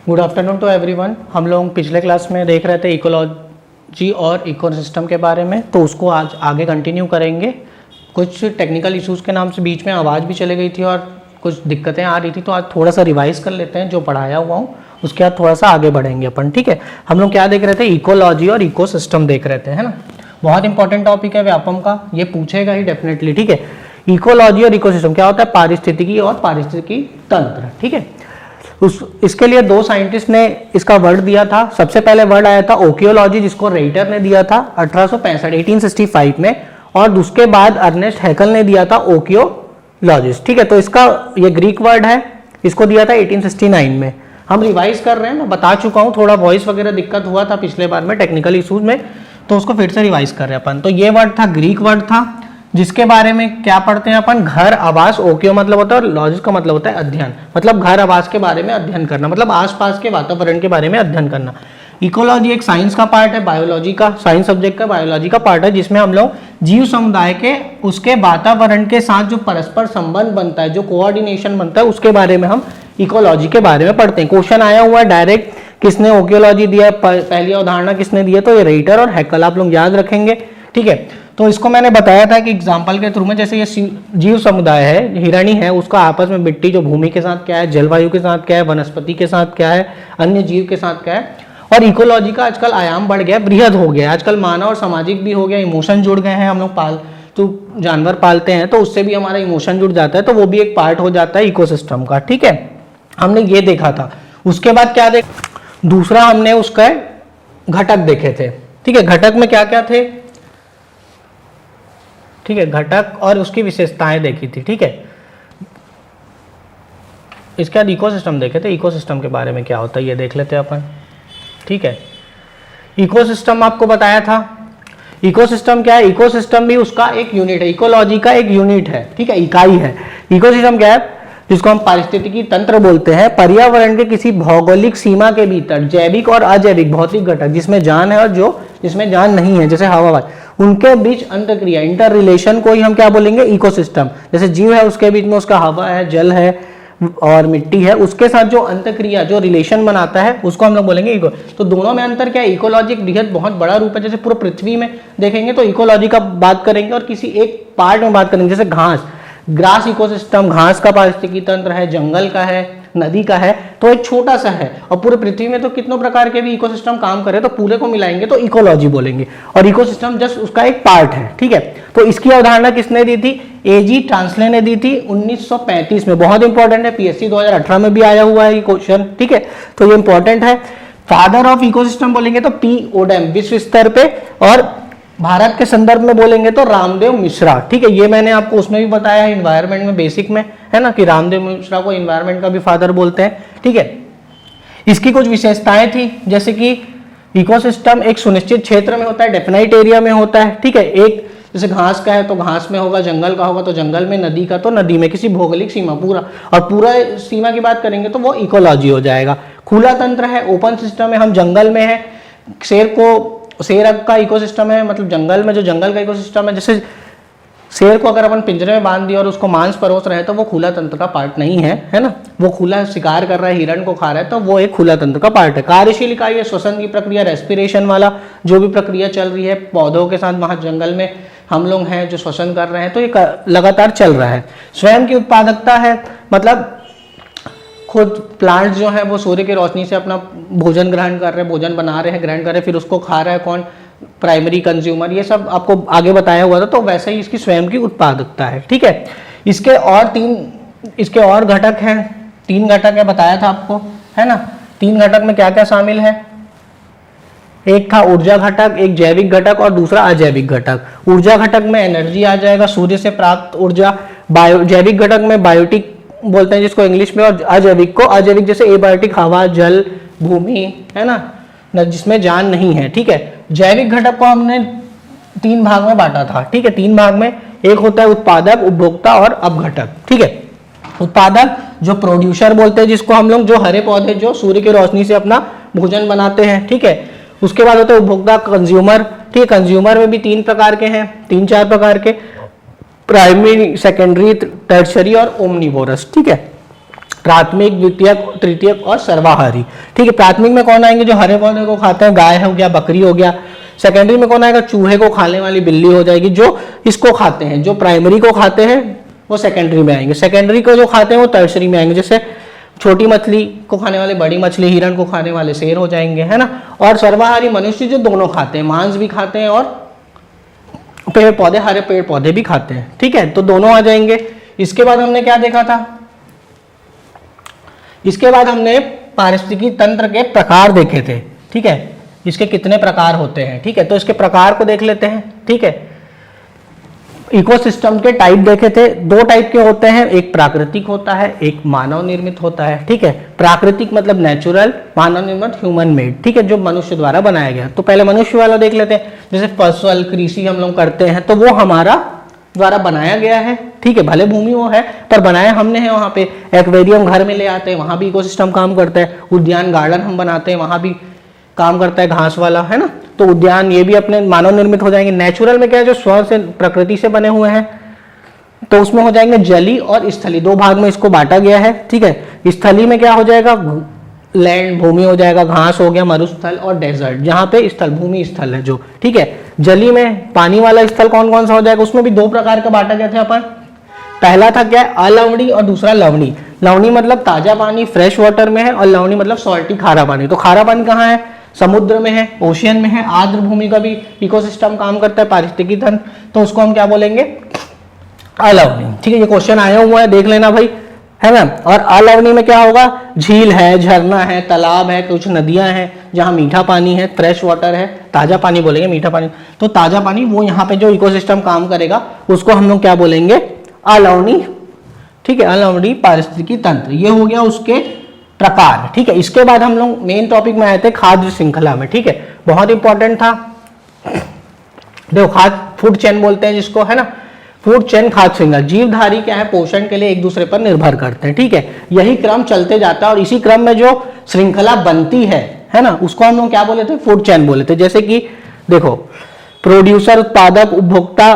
Good afternoon to everyone. हम लोग पिछले क्लास में देख रहे थे इकोलॉजी और इकोसिस्टम के बारे में, तो उसको आज आगे कंटिन्यू करेंगे। कुछ टेक्निकल इश्यूज़ के नाम से बीच में आवाज़ भी चली गई थी और कुछ दिक्कतें आ रही थी, तो आज थोड़ा सा रिवाइज कर लेते हैं जो पढ़ाया हुआ हूँ, उसके बाद थोड़ा सा आगे बढ़ेंगे अपन। ठीक है, हम लोग क्या देख रहे थे? इकोलॉजी और इकोसिस्टम देख रहे थे, है ना। बहुत इंपॉर्टेंट टॉपिक है व्यापम का, ये पूछेगा ही डेफिनेटली। ठीक है, इकोलॉजी और इकोसिस्टम क्या होता है? पारिस्थितिकी और पारिस्थितिकी तंत्र। ठीक है, इसके लिए दो साइंटिस्ट ने इसका वर्ड दिया था। सबसे पहले वर्ड आया था ओकियोलॉजी, जिसको रेइटर ने दिया था 1865 में, और उसके बाद अर्नेस्ट हैकल ने दिया था ओकियोलॉजिस्ट। ठीक है, तो इसका ये ग्रीक वर्ड है, इसको दिया था 1869 में। हम रिवाइज कर रहे हैं, मैं बता चुका हूँ, थोड़ा वॉइस वगैरह दिक्कत हुआ था पिछले बार में टेक्निकल इशूज में, तो उसको फिर से रिवाइज कर रहे हैं अपन। तो ये वर्ड था, ग्रीक वर्ड था, जिसके बारे में क्या पढ़ते हैं अपन? घर, आवास। ओकियो मतलब होता है और लॉजिस का मतलब होता है अध्ययन, मतलब घर आवास के बारे में अध्ययन करना, मतलब आसपास के वातावरण के बारे में अध्ययन करना। इकोलॉजी एक साइंस का पार्ट है, बायोलॉजी का, साइंस सब्जेक्ट का बायोलॉजी का पार्ट है, जिसमें हम लोग जीव समुदाय के उसके वातावरण के साथ जो परस्पर संबंध बनता है, जो कोऑर्डिनेशन बनता है, उसके बारे में हम इकोलॉजी के बारे में पढ़ते हैं। क्वेश्चन आया हुआ है डायरेक्ट, किसने ओकियोलॉजी दिया है, पहली अवधारणा किसने दी है? तो ये रेइटर और हैकल, आप लोग याद रखेंगे। ठीक है, तो इसको मैंने बताया था कि एग्जाम्पल के थ्रू में, जैसे ये जीव समुदाय है, हिरणी है, उसका आपस में मिट्टी जो भूमि के साथ क्या है, जलवायु के साथ क्या है, वनस्पति के साथ क्या है, अन्य जीव के साथ क्या है। और इकोलॉजी का आजकल आयाम बढ़ गया, बृहद हो गया, आजकल मानव और सामाजिक भी हो गया, इमोशन जुड़ गए हैं। हम लोग पालतू जानवर पालते हैं तो उससे भी हमारा इमोशन जुड़ जाता है, तो वो भी एक पार्ट हो जाता है इकोसिस्टम का। ठीक है, हमने ये देखा था। उसके बाद क्या देख, दूसरा हमने उसका घटक देखे थे। ठीक है, घटक में क्या क्या थे? ठीक है, घटक और उसकी विशेषताएं देखी थी। ठीक है, इसके बाद इकोसिस्टम देखे थे, इकोसिस्टम के बारे में क्या होता है ये देख लेते हैं अपन। ठीक है, इकोसिस्टम आपको बताया था। इकोसिस्टम क्या है? इकोसिस्टम भी उसका एक यूनिट है, इकोलॉजी का एक यूनिट है। ठीक है, इकाई है। इकोसिस्टम क्या है? जिसको हम पारिस्थितिकी तंत्र बोलते हैं, पर्यावरण के किसी भौगोलिक सीमा के भीतर जैविक और अजैविक भौतिक घटक, जिसमें जान है और जो जिसमें जान नहीं है, जैसे हवा, उनके बीच अंतरक्रिया, इंटर रिलेशन को ही हम क्या बोलेंगे? इकोसिस्टम। जैसे जीव है, उसके बीच में उसका हवा है, जल है और मिट्टी है, उसके साथ जो अंतरक्रिया, जो रिलेशन बनाता है, उसको हम लोग बोलेंगे इको। तो दोनों में अंतर क्या है? इकोलॉजी एक बृहद बहुत बड़ा रूप है। जैसे पूरा पृथ्वी में देखेंगे तो इकोलॉजी का बात करेंगे, और किसी एक पार्ट में बात करेंगे, जैसे घास, ग्रास इकोसिस्टम, घास का पारिस्थितिकी तंत्र है, जंगल का है, नदी का है, तो एक छोटा सा है। और पूरे पृथ्वी में तो कितनों प्रकार के भी इकोसिस्टम काम करे, तो पूरे को मिलाएंगे तो इकोलॉजी बोलेंगे, और इकोसिस्टम जस्ट उसका एक पार्ट है। ठीक है, तो इसकी अवधारणा किसने दी थी? एजी ट्रांसले ने दी थी 1935 में। बहुत इंपॉर्टेंट है, पीएससी 2018 में भी आया हुआ है ये क्वेश्चन। ठीक है, तो ये इंपॉर्टेंट है। फादर ऑफ इकोसिस्टम बोलेंगे तो पी ओडेम विश्व स्तर पे, और भारत के संदर्भ में बोलेंगे तो रामदेव मिश्रा। ठीक है, ये मैंने आपको उसमें भी बताया, इन्वायरमेंट में बेसिक में, है ना, कि रामदेव मिश्रा को इन्वायरमेंट का भी फादर बोलते हैं। ठीक है, इसकी कुछ विशेषताएं थी, जैसे कि इकोसिस्टम एक सुनिश्चित क्षेत्र में होता है, डेफिनाइट एरिया में होता है। ठीक है, एक जैसे घास का है तो घास में होगा, जंगल का होगा तो जंगल में, नदी का तो नदी में, किसी भौगोलिक सीमा पूरा, और पूरा सीमा की बात करेंगे तो वो इकोलॉजी हो जाएगा। खुला तंत्र है, ओपन सिस्टम है, हम जंगल में है, शेर का इकोसिस्टम है, मतलब जंगल में जो जंगल का इकोसिस्टम है। जैसे शेर को अगर अपन पिंजरे में बांध दिया और उसको मांस परोस रहे हैं तो वो खुला तंत्र का पार्ट नहीं है, है ना, वो खुला शिकार कर रहा है, हिरण को खा रहा है, तो वो एक खुला तंत्र का पार्ट है। कार्यशील इकाई है, श्वसन की प्रक्रिया, रेस्पिरेशन वाला जो भी प्रक्रिया चल रही है पौधों के साथ, वहां जंगल में हम लोग हैं जो श्वसन कर रहे हैं, तो ये लगातार चल रहा है। स्वयं की उत्पादकता है, मतलब खुद प्लांट जो है वो सूर्य की रोशनी से अपना भोजन ग्रहण कर रहे हैं, भोजन बना रहे हैं, ग्रहण कर रहे हैं, फिर उसको खा रहा है कौन? Primary consumer. ये सब आपको आगे बताया हुआ था, तो वैसे ही इसकी स्वयं की उत्पादकता है। ठीक है, इसके और घटक हैं, 3 घटक है, बताया था आपको, है ना। 3 घटक में क्या क्या शामिल है? एक था ऊर्जा घटक, एक जैविक घटक और दूसरा अजैविक घटक। ऊर्जा घटक में एनर्जी आ जाएगा, सूर्य से प्राप्त ऊर्जा। जैविक घटक में बायोटिक बोलते हैं जिसको इंग्लिश में, और अजैविक जैसे एबायोटिक, हवा, जल, भूमि, है ना, जिसमें जान नहीं है। ठीक है, जैविक घटक को हमने 3 भाग में बांटा था। ठीक है, 3 भाग में, एक होता है उत्पादक, उपभोक्ता और अपघटक। ठीक है, उत्पादक जो प्रोड्यूसर बोलते हैं, जिसको हम लोग, जो हरे पौधे जो सूर्य की रोशनी से अपना भोजन बनाते हैं। ठीक है, उसके बाद होता है उपभोक्ता, कंज्यूमर। ठीक है, कंज्यूमर में भी 3 प्रकार के हैं, 3-4 प्रकार के, प्राइमरी, सेकेंडरी, टर्शरी और ओमनिवोरस। ठीक है, प्राथमिक, द्वितीयक, तृतीयक और सर्वाहारी। ठीक है, प्राथमिक में कौन आएंगे? जो हरे पौधे को खाते हैं, गाय हो गया, बकरी हो गया। सेकेंडरी में कौन आएगा? चूहे को खाने वाली बिल्ली हो जाएगी, जो इसको खाते हैं। जो प्राइमरी को खाते हैं वो सेकेंडरी में आएंगे, सेकेंडरी को जो खाते हैं वो टर्सरी में आएंगे। जैसे छोटी मछली को खाने वाले बड़ी मछली, हिरण को खाने वाले शेर हो जाएंगे, है ना। और सर्वाहारी मनुष्य जो दोनों खाते हैं, मांस भी खाते हैं और पेड़ पौधे, हरे पेड़ पौधे भी खाते हैं। ठीक है, तो दोनों आ जाएंगे। इसके बाद हमने क्या देखा था? इसके बाद हमने पारिस्थितिकी तंत्र के प्रकार देखे थे। ठीक है, इसके कितने प्रकार होते हैं। ठीक है, तो इसके प्रकार को देख लेते हैं। ठीक है, इकोसिस्टम के टाइप देखे थे। दो टाइप के होते हैं, एक प्राकृतिक होता है, एक मानव निर्मित होता है। ठीक है, प्राकृतिक मतलब नेचुरल, मानव निर्मित ह्यूमन मेड। ठीक है, जो मनुष्य द्वारा बनाया गया। तो पहले मनुष्य वाला देख लेते हैं। जैसे फसल कृषि हम लोग करते हैं तो वो हमारा द्वारा बनाया गया है। ठीक है, भले भूमि वो है पर बनाया हमने है। वहां पे एक्वेरियम घर में ले आते हैं, वहां भी इकोसिस्टम काम करता है। उद्यान गार्डन हम बनाते हैं, वहां भी काम करता है, घास वाला, है ना। तो उद्यान ये भी अपने मानव निर्मित हो जाएंगे। नेचुरल में क्या है? जो स्व से, प्रकृति से बने हुए हैं, तो उसमें हो जाएंगे जली और स्थली। दो भाग में इसको बांटा गया है। ठीक है, स्थली में क्या हो जाएगा? लैंड, भूमि हो जाएगा, घास हो गया, मरुस्थल और डेजर्ट, जहां पे स्थल, भूमि स्थल है जो। ठीक है, जली में पानी वाला स्थल कौन कौन सा हो जाएगा? उसमें भी दो प्रकार का बांटा गया था अपन। पहला था क्या? अलवणी और दूसरा लवणी। लवणी मतलब ताजा पानी, फ्रेश वाटर में है, और लवणी मतलब सॉल्टी, खारा पानी। तो खारा पानी कहाँ है? समुद्र में है, ओशियन में है। आर्द्र भूमि का भी इकोसिस्टम काम करता है, पारिस्थितिकी तंत्र, तो उसको हम क्या बोलेंगे? अलवणी। ठीक है, ये क्वेश्चन आया हुआ है, देख लेना भाई, है ना। और अलवणी में क्या होगा? झील है, झरना है, तालाब है, कुछ नदियां हैं जहां मीठा पानी है, फ्रेश वाटर है, ताजा पानी बोलेंगे, मीठा पानी। तो ताजा पानी, वो यहाँ पे जो इकोसिस्टम काम करेगा उसको हम लोग क्या बोलेंगे? अलवणी। ठीक है, अलवणी पारिस्थितिकी तंत्र। ये हो गया उसके प्रकार। ठीक है, इसके बाद हम लोग मेन टॉपिक में आए थे खाद्य श्रृंखला में। ठीक है, बहुत इंपॉर्टेंट था। देखो, खाद्य फूड चेन बोलते हैं जिसको, है ना। फूड चेन, खाद्य श्रृंखला। जीवधारी क्या है? पोषण के लिए एक दूसरे पर निर्भर करते हैं। ठीक है, यही क्रम चलते जाता है और इसी क्रम में जो श्रृंखला बनती है ना, उसको हम लोग क्या बोले थे? फूड चेन बोले थे। जैसे कि देखो, प्रोड्यूसर, उत्पादक, उपभोक्ता,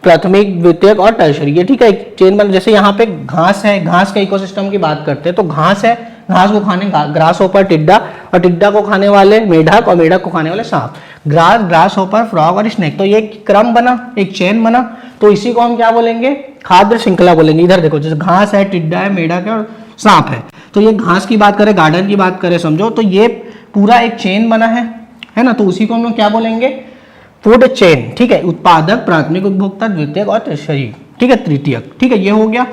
प्राथमिक, द्वितीयक और टर्शरी। ये ठीक है, एक चेन बन। जैसे यहाँ पे घास है, घास के इकोसिस्टम की बात करते हैं तो घास है, घास को खाने ग्रास होपर, टिड्डा, और टिड्डा को खाने वाले मेढक, और मेढक को खाने वाले सांप। ग्रास होपर, फ्रॉग और स्नेक। तो ये क्रम बना, एक चेन बना, तो इसी को हम क्या बोलेंगे? खाद्य श्रृंखला बोलेंगे। इधर देखो, जैसे घास है, टिड्डा है, मेढक है और सांप है। तो ये घास की बात करें, गार्डन की बात करें, समझो तो ये पूरा एक चेन बना है ना। तो उसी को हम लोग क्या बोलेंगे? Food chain. ठीक है, उत्पादक, प्राथमिक, उपभोक्ता, द्वितीयक और टर्शरी। ठीक है, तृतीयक। ठीक है, ये हो गया।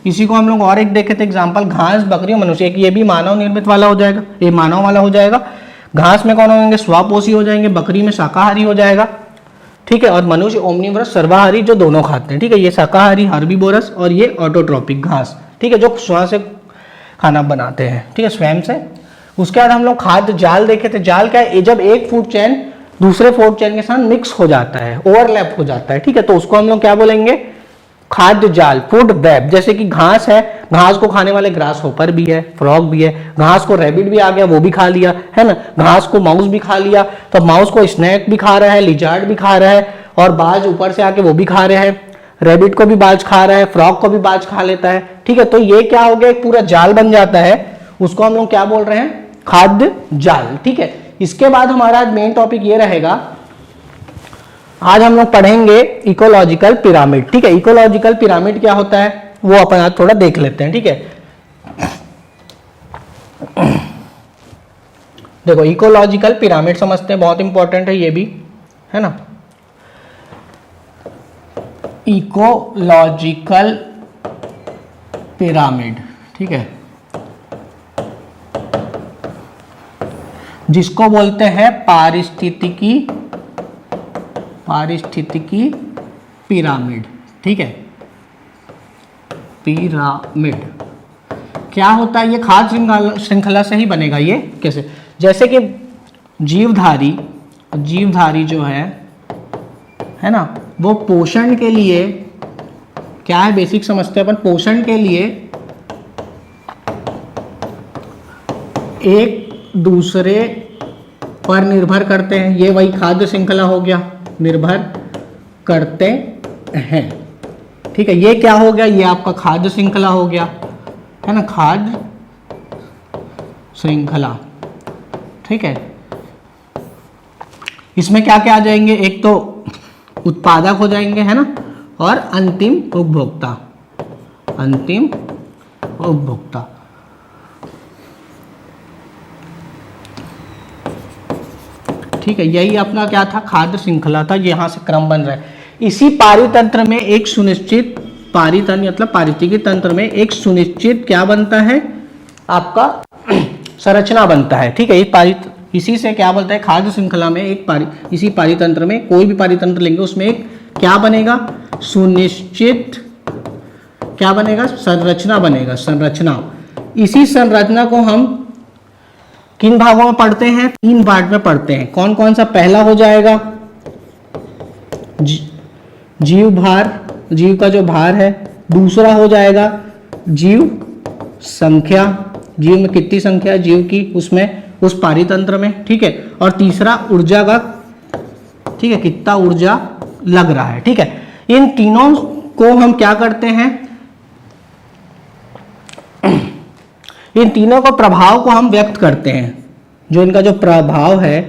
इसी को हम लोग और एक देखे थे एग्जांपल, घास, बकरी और मनुष्य। ये भी मानव निर्मित वाला हो जाएगा, ये मानव वाला हो जाएगा। घास में कौन होंगे? स्वपोषी हो जाएंगे, बकरी में शाकाहारी हो जाएगा। ठीक है, और मनुष्य ओमनिवरस, सर्वाहारी, जो दोनों खाते हैं। ठीक है, ये शाकाहारी हर्बीवोरस और ये ऑटोट्रॉपिक घास। ठीक है, जो स्वयं से खाना बनाते हैं। ठीक है, स्वयं से। उसके बाद हम लोग खाद्य जाल देखे थे। जाल क्या है? जब एक फूड चेन दूसरे फूड चेन के साथ मिक्स हो जाता है, ओवरलैप हो जाता है। ठीक है, तो उसको हम लोग क्या बोलेंगे? खाद्य जाल, फूड वेब। जैसे कि घास है, घास को खाने वाले ग्रास होपर भी है, फ्रॉग भी है। घास को रैबिट भी आ गया, वो भी खा लिया, है ना। घास को माउस भी खा लिया, तो माउस को स्नेक भी खा रहा है, लिजार्ड भी खा रहा है, और बाज ऊपर से आके वो भी खा रहे हैं। रैबिट को भी बाज खा रहा है, फ्रॉग को भी बाज खा लेता है। ठीक है, तो ये क्या हो गया? एक पूरा जाल बन जाता है, उसको हम लोग क्या बोल रहे हैं? खाद्य जाल। ठीक है, इसके बाद हमारा आज मेन टॉपिक ये रहेगा, आज हम लोग पढ़ेंगे इकोलॉजिकल पिरामिड। ठीक है, इकोलॉजिकल पिरामिड क्या होता है वो अपन आज थोड़ा देख लेते हैं। ठीक है, देखो, इकोलॉजिकल पिरामिड समझते हैं, बहुत इंपॉर्टेंट है ये भी, है ना। इकोलॉजिकल पिरामिड, ठीक है, जिसको बोलते हैं पारिस्थितिकी पिरामिड। ठीक है, पिरामिड क्या होता है? ये खाद्य श्रृंखला से ही बनेगा। ये कैसे? जैसे कि जीवधारी जो है ना, वो पोषण के लिए क्या है? बेसिक समझते हैं अपन। पोषण के लिए एक दूसरे पर निर्भर करते हैं। ये वही खाद्य श्रृंखला हो गया, निर्भर करते हैं। ठीक है, ये क्या हो गया? ये आपका खाद्य श्रृंखला हो गया। है ना, खाद्य श्रृंखला। ठीक है, इसमें क्या क्या आ जाएंगे, एक तो उत्पादक हो जाएंगे, है ना, और अंतिम उपभोक्ता, अंतिम उपभोक्ता। ठीक है, यही अपना क्या था, खाद्य श्रृंखला था, यहां से क्रम बन रहा है। इसी पारितंत्र में एक सुनिश्चित, पारितंत्र मतलब पारिस्थितिकी तंत्र में एक सुनिश्चित क्या बनता है आपका संरचना बनता है। ठीक है, इसी से क्या बोलता है, खाद्य श्रृंखला में एक इसी पारितंत्र में कोई भी पारितंत्र लेंगे उसमें एक क्या बनेगा, सुनिश्चित क्या बनेगा, संरचना बनेगा, संरचना। इसी संरचना को हम किन भागों में पढ़ते हैं, 3 भाग में पढ़ते हैं। कौन कौन सा, पहला हो जाएगा जीव भार, जीव का जो भार है। दूसरा हो जाएगा जीव संख्या, जीव में कितनी संख्या है जीव की, उसमें उस पारितंत्र में। ठीक है, और तीसरा ऊर्जा का, ठीक है, कितना ऊर्जा लग रहा है। ठीक है, इन तीनों को हम क्या करते हैं, इन तीनों को प्रभाव को हम व्यक्त करते हैं। जो इनका जो प्रभाव है,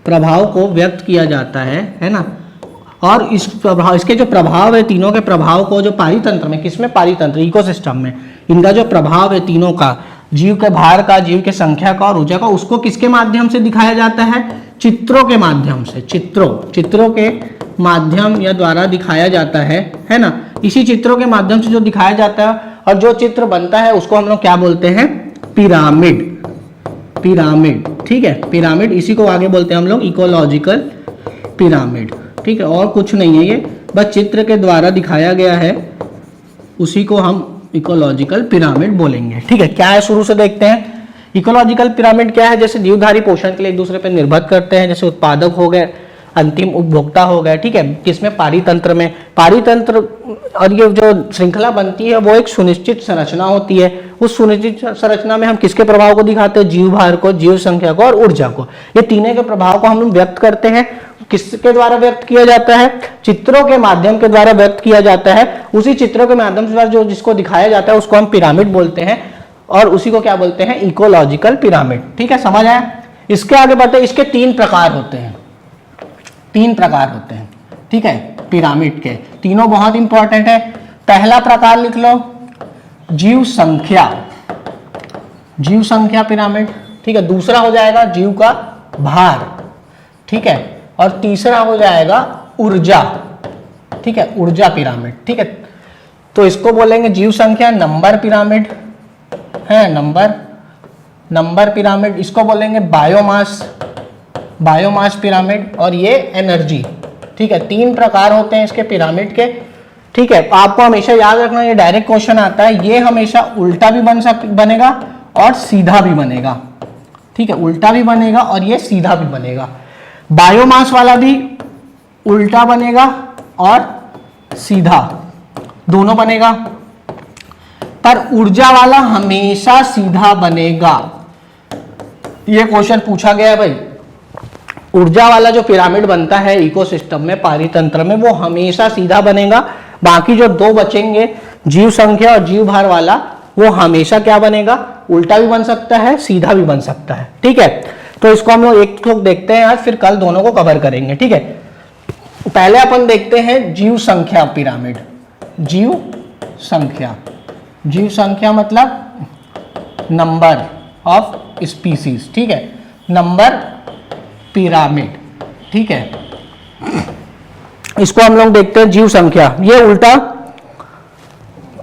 प्रभाव को व्यक्त किया जाता है ना। और इस प्रभाव, इसके जो प्रभाव है, तीनों के प्रभाव को जो पारितंत्र में, किसमें, पारितंत्र इकोसिस्टम में, इनका जो प्रभाव है तीनों का, जीव के भार का, जीव के संख्या का और ऊर्जा का, उसको किसके माध्यम से दिखाया जाता है, चित्रों के माध्यम से। चित्रों के माध्यम या द्वारा दिखाया जाता है ना। इसी चित्रों के माध्यम से जो दिखाया जाता है और जो चित्र बनता है उसको हम लोग क्या बोलते हैं, पिरामिड। पिरामिड, ठीक है, पिरामिड, इसी को आगे बोलते हैं हम लोग इकोलॉजिकल पिरामिड। ठीक है, और कुछ नहीं है, ये बस चित्र के द्वारा दिखाया गया है, उसी को हम इकोलॉजिकल पिरामिड बोलेंगे। ठीक है, क्या है शुरू से देखते हैं। इकोलॉजिकल पिरामिड क्या है, जैसे जीवधारी पोषण के लिए एक दूसरे पर निर्भर करते हैं, जैसे उत्पादक हो गए, अंतिम उपभोक्ता हो गए। ठीक है, किसमें, पारितंत्र में। पारितंत्र और ये जो श्रृंखला बनती है वो एक सुनिश्चित संरचना होती है। उस सुनिश्चित संरचना में हम किसके प्रभाव को दिखाते हैं, जीव भार को, जीव संख्या को और ऊर्जा को। ये तीनों के प्रभाव को हम लोग व्यक्त करते हैं। किसके द्वारा व्यक्त किया जाता है, चित्रों के माध्यम के द्वारा व्यक्त किया जाता है। उसी चित्रों के माध्यम से जो जिसको दिखाया जाता है उसको हम पिरामिड बोलते हैं, और उसी को क्या बोलते हैं, इकोलॉजिकल पिरामिड। ठीक है, समझ आया। इसके आगे बढ़ते हैं। इसके 3 प्रकार होते हैं, 3 प्रकार होते हैं। ठीक है, पिरामिड के तीनों बहुत इंपॉर्टेंट है। पहला प्रकार लिख लो, जीव संख्या, जीव संख्या पिरामिड। ठीक है, दूसरा हो जाएगा जीव का भार। ठीक है, और तीसरा हो जाएगा ऊर्जा। ठीक है, ऊर्जा पिरामिड। ठीक है, तो इसको बोलेंगे जीव संख्या नंबर पिरामिड है, नंबर पिरामिड। इसको बोलेंगे बायोमास, बायोमास पिरामिड, और ये एनर्जी। ठीक है, 3 प्रकार होते हैं इसके पिरामिड के। ठीक है, आपको हमेशा याद रखना, ये डायरेक्ट क्वेश्चन आता है, ये हमेशा उल्टा भी बनेगा और सीधा भी बनेगा। ठीक है, उल्टा भी बनेगा और ये सीधा भी बनेगा। बायोमास वाला भी उल्टा बनेगा और सीधा, दोनों बनेगा, पर ऊर्जा वाला हमेशा सीधा बनेगा। ये क्वेश्चन पूछा गया है भाई, ऊर्जा वाला जो पिरामिड बनता है इकोसिस्टम में, पारितंत्र में, वो हमेशा सीधा बनेगा। बाकी जो 2 बचेंगे, जीव संख्या और जीव भार वाला, वो हमेशा क्या बनेगा, उल्टा भी बन सकता है, सीधा भी बन सकता है। ठीक है, तो इसको हम लोग एक ठोक देखते हैं आज, फिर कल दोनों को कवर करेंगे। ठीक है, पहले अपन देखते हैं जीव संख्या पिरामिड। जीव संख्या, जीव संख्या मतलब नंबर ऑफ स्पीसीज। ठीक है, नंबर पिरामिड। ठीक है, इसको हम लोग देखते हैं जीव संख्या। ये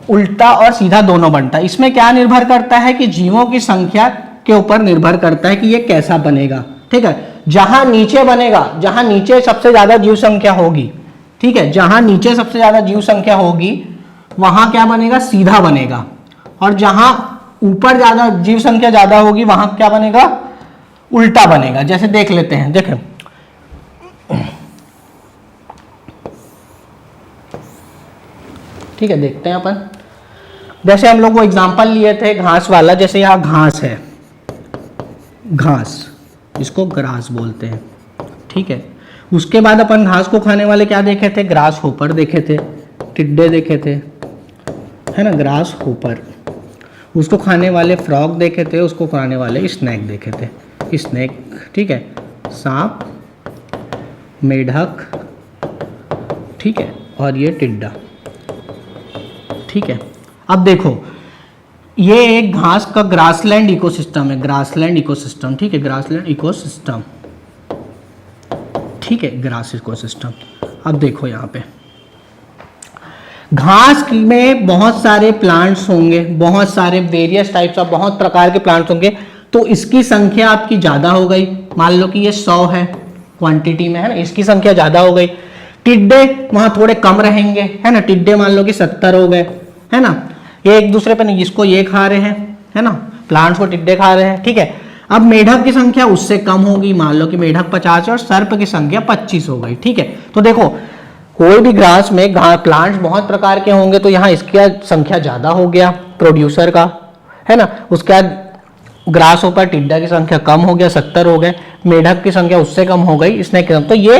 उल्टा और सीधा दोनों बनता है। इसमें क्या निर्भर करता है कि जीवों की संख्या के ऊपर निर्भर करता है कि ये कैसा बनेगा। ठीक है, जहां नीचे बनेगा, जहां नीचे सबसे ज्यादा जीव संख्या होगी, ठीक है, जहां नीचे सबसे ज्यादा जीव संख्या होगी वहां क्या बनेगा, सीधा बनेगा। और जहां ऊपर ज्यादा जीव संख्या ज्यादा होगी वहां क्या बनेगा, उल्टा बनेगा। जैसे देख लेते हैं, देखें, ठीक है, देखते हैं अपन। जैसे हम लोग वो एग्जांपल लिए थे घास वाला, जैसे यहाँ घास है, घास, इसको ग्रास बोलते हैं। ठीक है, उसके बाद अपन घास को खाने वाले क्या देखे थे, ग्रास होपर देखे थे, टिड्डे देखे थे, है ना, ग्रास होपर। उसको खाने वाले फ्रॉग देखे थे, उसको खाने वाले स्नैक देखे थे। स्नैक, ठीक है, सांप, मेढक, ठीक है, और ये टिड्डा, ठीक है। अब देखो ये एक घास का ग्रासलैंड इकोसिस्टम है, ग्रासलैंड इकोसिस्टम, ठीक है, ग्रासलैंड इकोसिस्टम, ठीक है, ग्रास इकोसिस्टम। अब देखो यहाँ पे घास में बहुत सारे प्लांट्स होंगे, बहुत सारे वेरियस टाइप्स ऑफ, बहुत प्रकार के प्लांट्स होंगे, तो इसकी संख्या आपकी ज्यादा हो गई। मान लो कि ये 100 है क्वांटिटी में, है ना, इसकी संख्या ज्यादा हो गई। टिड्डे वहां थोड़े कम रहेंगे, है ना, टिड्डे मान लो कि 70 हो गए, है ना, ये एक दूसरे पे नहीं, इसको ये खा रहे हैं, है ना, प्लांट्स को टिड्डे खा रहे हैं, ठीक है। अब मेढक की संख्या उससे कम होगी, मान लो कि मेढक 50 है और सर्प की संख्या 25 हो गई, ठीक है। तो देखो कोई भी घास में प्लांट्स बहुत प्रकार के होंगे, तो यहाँ इसकी संख्या ज्यादा हो गया प्रोड्यूसर का, है ना। उसके बाद ग्रास ऊपर टिड्डा की संख्या कम हो गया, 70 हो गए, मेढक की संख्या उससे कम हो गई, इसने कम, तो ये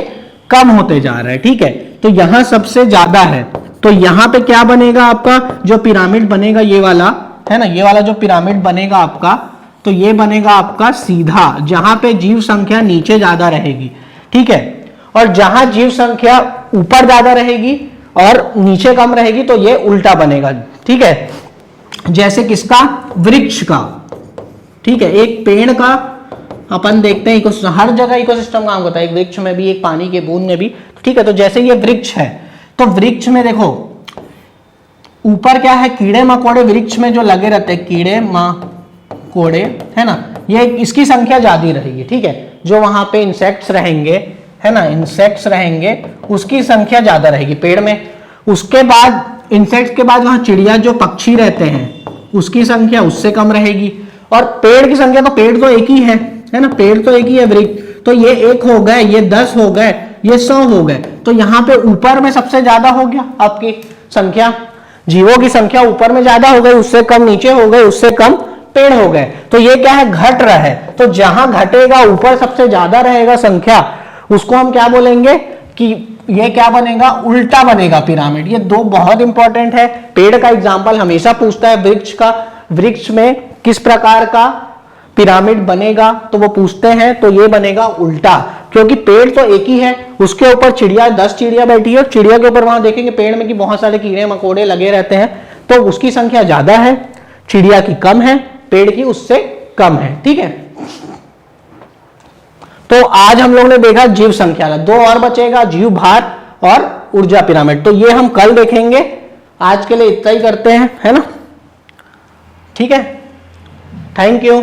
कम होते जा रहा है, ठीक है। तो यहाँ सबसे ज्यादा है, तो यहाँ पे क्या बनेगा आपका जो पिरामिड बनेगा, ये वाला, है ना, ये वाला जो पिरामिड बनेगा आपका, तो ये बनेगा आपका सीधा, जहां पे जीव संख्या नीचे ज्यादा रहेगी, ठीक है। और जहां जीव संख्या ऊपर ज्यादा रहेगी और नीचे कम रहेगी, तो ये उल्टा बनेगा, ठीक है। जैसे किसका, वृक्ष का, ठीक है, एक पेड़ का अपन देखते हैं, हर जगह इकोसिस्टम काम होता है, एक वृक्ष में भी, एक पानी के बूंद में भी, ठीक है। तो जैसे ये वृक्ष है, तो वृक्ष में देखो ऊपर क्या है, कीड़े मकोड़े वृक्ष में जो लगे रहते हैं, कीड़े मकोड़े, है ना, ये इसकी संख्या ज्यादा रहेगी, ठीक है। जो वहां पे इंसेक्ट्स रहेंगे, है ना, इंसेक्ट्स रहेंगे, उसकी संख्या ज्यादा रहेगी पेड़ में। उसके बाद इंसेक्ट्स के बाद वहां चिड़िया जो पक्षी रहते हैं, उसकी संख्या उससे कम रहेगी। और पेड़ की संख्या, तो पेड़ तो एक ही है ना, पेड़ तो एक ही है, वृक्ष, तो ये 1 हो गए, ये 10 हो गए, ये 100 हो गए, तो यहाँ पे ऊपर में सबसे ज्यादा हो गया आपकी संख्या, जीवों की संख्या ऊपर में ज्यादा हो गई, उससे कम नीचे हो गए, उससे कम पेड़ हो गए, तो ये क्या है, घट रहा है। तो जहां घटेगा ऊपर सबसे ज्यादा रहेगा संख्या, उसको हम क्या बोलेंगे कि ये क्या बनेगा, उल्टा बनेगा पिरामिड। ये दो बहुत इंपॉर्टेंट है। पेड़ का एग्जांपल हमेशा पूछता है, वृक्ष का, वृक्ष में किस प्रकार का पिरामिड बनेगा, तो वो पूछते हैं, तो ये बनेगा उल्टा, क्योंकि पेड़ तो एक ही है, उसके ऊपर चिड़िया 10 चिड़िया बैठी है, और चिड़िया के ऊपर वहां देखेंगे पेड़ में कि बहुत सारे कीड़े मकोड़े लगे रहते हैं, तो उसकी संख्या ज्यादा है, चिड़िया की कम है, पेड़ की उससे कम है, ठीक है। तो आज हम लोग ने देखा जीव संख्या का, 2 और बचेगा, जीव भार और ऊर्जा पिरामिड, तो ये हम कल देखेंगे। आज के लिए इतना ही करते हैं, है ना, ठीक है, थैंक यू।